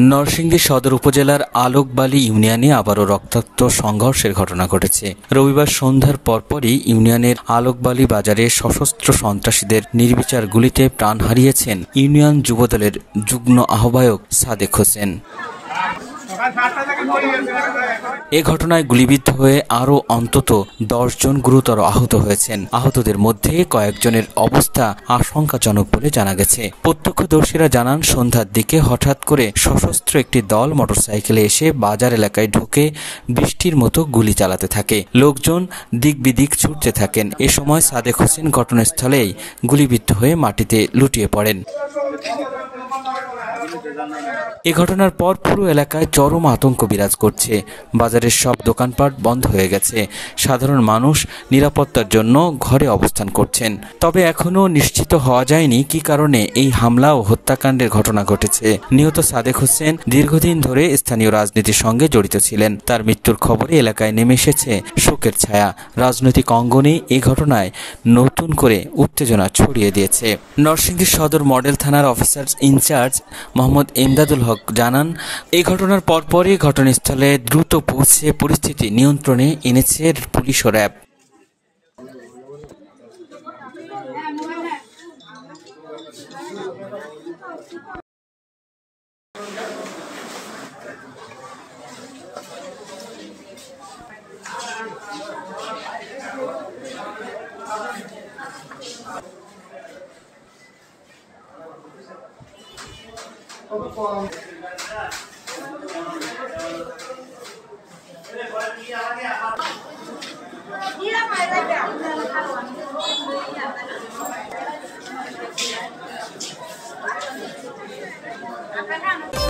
নরসিংদী সদর উপজেলার আলোকবালী ইউনিয়নে আবারও রক্তাক্ত সংঘর্ষের ঘটনা ঘটেছে। রবিবার সন্ধ্যার পরপরই ইউনিয়নের আলোকবালী বাজারে সশস্ত্র সন্ত্রাসীদের নির্বিচার গুলিতে প্রাণ হারিয়েছেন ইউনিয়ন যুবদলের যুগ্ম আহ্বায়ক সাদেক হোসেন। এ ঘটনায় গুলিবিদ্ধ হয়ে আরও অন্তত 10 জন গুরুতর আহত হয়েছেন। আহতদের মধ্যে কয়েকজনের অবস্থা আশঙ্কাজনক বলে জানা গেছে। প্রত্যক্ষদর্শীরা জানান, সন্ধ্যার দিকে হঠাৎ করে সশস্ত্র একটি দল মোটরসাইকেলে এসে বাজার এলাকায় ঢুকে বৃষ্টির মতো গুলি চালাতে থাকে। লোকজন দিক বিদিক ছুটতে থাকেন। এ সময় সাদেক হোসেন ঘটনাস্থলেই গুলিবিদ্ধ হয়ে মাটিতে লুটিয়ে পড়েন। এ ঘটনার পর পুরো এলাকায় চরম আতঙ্ক বিরাজ করছে। বাজারের সব দোকানপাট বন্ধ হয়ে গেছে। সাধারণ মানুষ নিরাপত্তার জন্য ঘরে অবস্থান করছেন। তবে এখনও নিশ্চিত হওয়া যায়নি কী কারণে এই হামলা ও হত্যাকাণ্ডের ঘটনা ঘটেছে। নিহত সাদেক হোসেন দীর্ঘদিন ধরে স্থানীয় রাজনীতির সঙ্গে জড়িত ছিলেন। তার মৃত্যুর খবরে এলাকায় নেমে এসেছে শোকের ছায়া। রাজনৈতিক অঙ্গনে এই ঘটনায় নতুন করে উত্তেজনা ছড়িয়ে দিয়েছে। নরসিংদী সদর মডেল থানার অফিসার ইনচার্জ মোহাম্মদ এমদাদুল হক জানান, এই ঘটনার পরপরই ঘটনাস্থলে দ্রুত পৌঁছে পরিস্থিতি নিয়ন্ত্রণে এনেছে পুলিশ ও র্যাব। Apa kan?